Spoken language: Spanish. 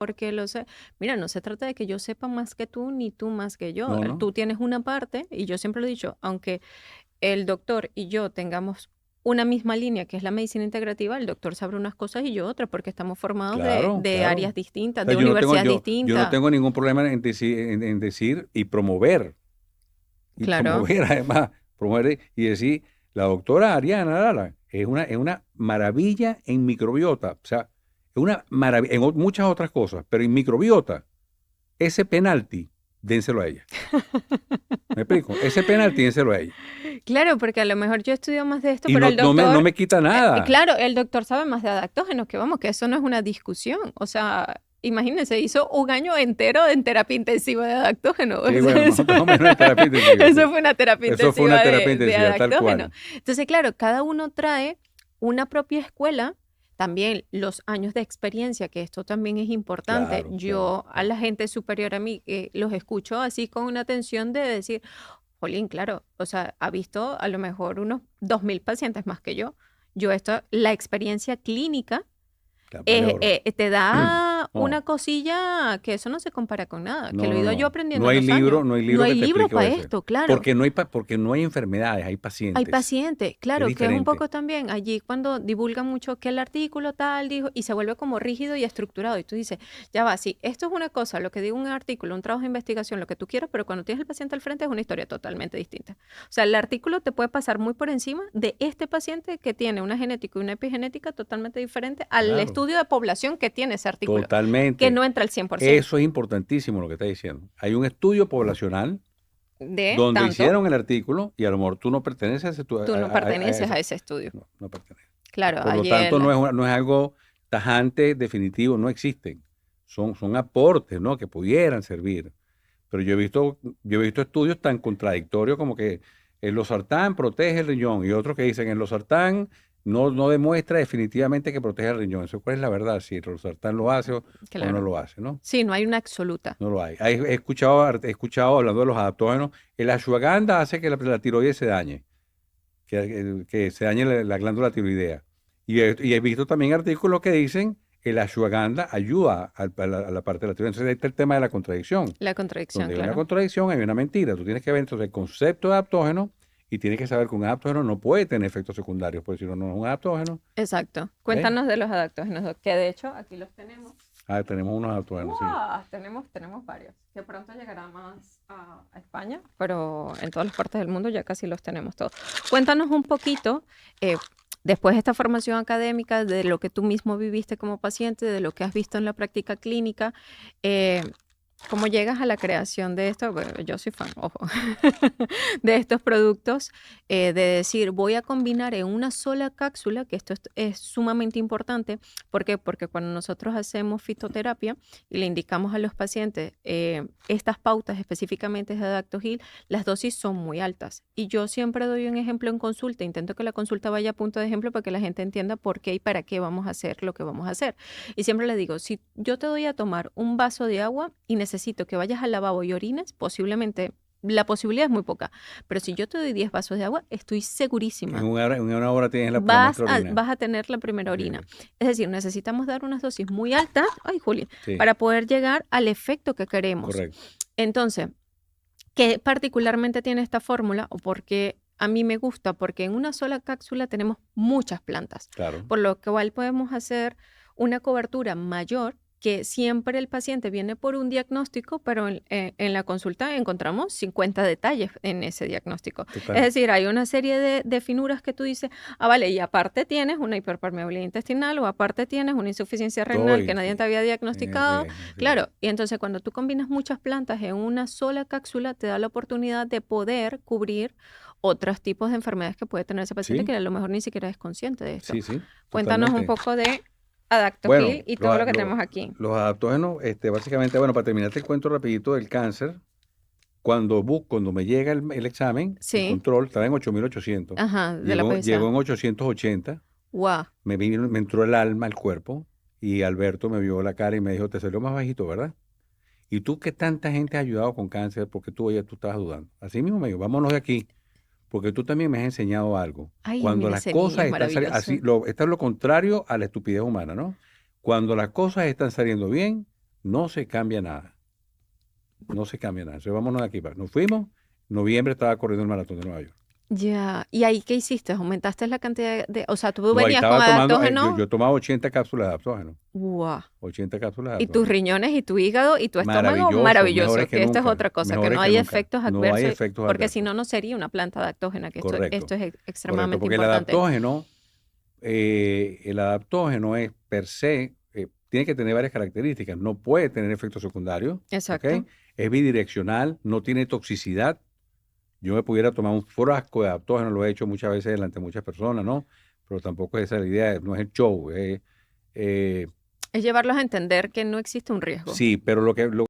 porque lo sé. Mira, no se trata de que yo sepa más que tú, ni tú más que yo. No, no. Tú tienes una parte, y yo siempre lo he dicho, aunque el doctor y yo tengamos una misma línea, que es la medicina integrativa, el doctor sabe unas cosas y yo otras, porque estamos formados de, Claro, de claro. áreas O distintas, sea, de universidades yo no distintas. tengo ningún problema en decir y Claro, promover además, promover y decir, la doctora Ariana Lara es una maravilla en microbiota, o sea, es una maravilla en muchas otras cosas, pero en microbiota, ese penalti, dénselo a ella. ¿Me explico? Ese penalti, dénselo a ella. claro, porque a lo mejor yo estudio más de esto, Y pero no, el no doctor, me quita nada. claro, el doctor sabe más de adaptógenos, que vamos, que eso no es una discusión. O sea, imagínense, hizo un año entero en terapia intensiva de adaptógenos. Sí, O sea, bueno, eso, más o menos en terapia intensiva, sí. eso fue una terapia Eso fue una intensiva terapia de intensiva, tal adaptógenos. cual. Entonces, claro, cada uno trae una propia escuela. También los años de experiencia, que esto también es importante. Claro, claro, Yo a claro. la gente superior a mí los escucho así con una atención de decir, Jolín, claro, o sea, ha visto a lo mejor unos 2.000 pacientes más que yo. Yo esto, la experiencia clínica Vale oro. te da una No, cosilla que eso no se compara con nada, que no, lo he no, ido yo no. aprendiendo en los años. No hay No libro hay que te libro explique para eso. esto, claro. Porque no hay enfermedades, hay Hay pacientes. pacientes, Es claro, que es un diferente. poco también allí cuando divulgan mucho que el artículo tal dijo y se vuelve como rígido y estructurado. Y tú dices, ya va, sí, esto es una cosa, lo que digo un artículo, un trabajo de investigación, lo que tú quieras, pero cuando tienes el paciente al frente es una historia totalmente distinta. O sea, el artículo te puede pasar muy por encima de este paciente que tiene una genética y una epigenética totalmente diferente al Claro, estudio de población que tiene ese artículo, que totalmente. no entra al 100% Eso es importantísimo lo que está diciendo. Hay un estudio poblacional de donde tanto, hicieron el artículo y a lo mejor tú no perteneces a ese estudio, tú no a perteneces ese. a ese estudio. No, no perteneces. Claro, Por lo allí tanto, el, no es algo tajante, definitivo, no existen. Son aportes, ¿no? Que pudieran servir. Pero yo he visto estudios tan contradictorios como que el losartán protege el riñón y otros que dicen el losartán no demuestra definitivamente que protege el riñón. Eso cuál es la verdad, si el losartán lo hace o no claro. lo hace, ¿no? Sí, no hay una absoluta. No lo hay. He escuchado hablando de los adaptógenos, el ashwagandha hace que la tiroides se dañe, que se dañe la glándula tiroidea. Y he visto también artículos que dicen que el ashwagandha ayuda a la parte de la tiroides. Entonces ahí está el tema de la contradicción. La contradicción, Donde hay una claro. contradicción, hay una mentira. Tú tienes que ver entonces el concepto de adaptógeno y tienes que saber que un adaptógeno no puede tener efectos secundarios, porque si no, no es un adaptógeno. Exacto. ¿Ves? Cuéntanos de los adaptógenos, Doc, que de hecho aquí los tenemos. Ah, tenemos unos adaptógenos, sí. ¡Guau! Tenemos varios, que pronto llegará más a España, pero en todas las partes del mundo ya casi los tenemos todos. Cuéntanos un poquito, eh, después de esta formación académica, de lo que tú mismo viviste como paciente, de lo que has visto en la práctica clínica, eh, ¿cómo llegas a la creación de esto? Bueno, yo soy fan, ojo, de estos productos, de decir, voy a combinar en una sola cápsula, que esto es sumamente importante. ¿Por qué? Porque cuando nosotros hacemos fitoterapia y le indicamos a los pacientes estas pautas específicamente de Adaptogil, las dosis son muy altas. Y yo siempre doy un ejemplo en consulta, intento que la consulta vaya a punto de ejemplo para que la gente entienda por qué y para qué vamos a hacer lo que vamos a hacer. Y siempre le digo, si yo te doy a tomar un vaso de agua y necesito que vayas al lavabo y orines, posiblemente la posibilidad es muy poca, pero si yo te doy 10 vasos de agua, estoy segurísima, En una hora tienes la muestra de orina. vas a tener la primera Sí, orina. Es decir, necesitamos dar unas dosis muy altas, ay, Juli, sí, para poder llegar al efecto que queremos. correcto. Entonces, ¿qué particularmente tiene esta fórmula o por qué a mí me gusta? Porque en una sola cápsula tenemos muchas plantas, Claro, por lo cual podemos hacer una cobertura mayor, que siempre el paciente viene por un diagnóstico, pero en la consulta encontramos 50 detalles en ese diagnóstico. Es total. decir, hay una serie de finuras que tú dices, ah, vale, y aparte tienes una hiperpermeabilidad intestinal o aparte tienes una insuficiencia renal que Estoy, nadie te sí. había Sí, diagnosticado. así es. Claro, y entonces cuando tú combinas muchas plantas en una sola cápsula, te da la oportunidad de poder cubrir otros tipos de enfermedades que puede tener ese paciente Sí, que a lo mejor ni siquiera es consciente de esto. sí, sí, Cuéntanos un totalmente. poco de Adaptogil Bueno, y todo lo que tenemos aquí. los adaptógenos, básicamente, bueno, para terminarte el cuento rapidito del cáncer, cuando me llega el examen, el Sí, control, estaba en 8.800. ajá, de la Llegó PSA. en 880. Wow. Me entró el alma al cuerpo y Alberto me vio la cara y me dijo, te salió más bajito, ¿verdad? Y tú que tanta gente has ayudado con cáncer, porque tú estabas dudando. Así mismo me dijo, vámonos de aquí, porque tú también me has enseñado algo. Ay, Cuando mira, las ese niño cosas es están saliendo, maravilloso. esto es lo contrario a la estupidez humana, ¿no? Cuando las cosas están saliendo bien, no se cambia nada. No se cambia nada. Entonces, vámonos de aquí. Nos fuimos. En noviembre estaba corriendo el maratón de Nueva York. Ya. ¿Y ahí qué hiciste? ¿Aumentaste la cantidad de... O sea, tú No, ahí venías con estaba tomando, adaptógeno. yo tomaba 80 cápsulas de adaptógeno. Guau. 80 cápsulas de Y tus adaptógeno. riñones y tu hígado y tu estómago Maravilloso, maravilloso. mejores que Que esta es nunca, otra cosa, que mejores no que hay nunca. efectos No hay adversos, efectos porque si adversos. no, no sería una planta adaptógena, que esto es Correcto, correcto, extremadamente porque importante. el adaptógeno es per se, tiene que tener varias características. No puede tener efectos secundarios, Exacto. ¿ok? Es bidireccional, no tiene toxicidad. Yo me pudiera tomar un frasco de adaptógeno, lo he hecho muchas veces delante de muchas personas, ¿no? Pero tampoco es esa la idea, no es el show. Es llevarlos a entender que no existe un riesgo. Sí, pero lo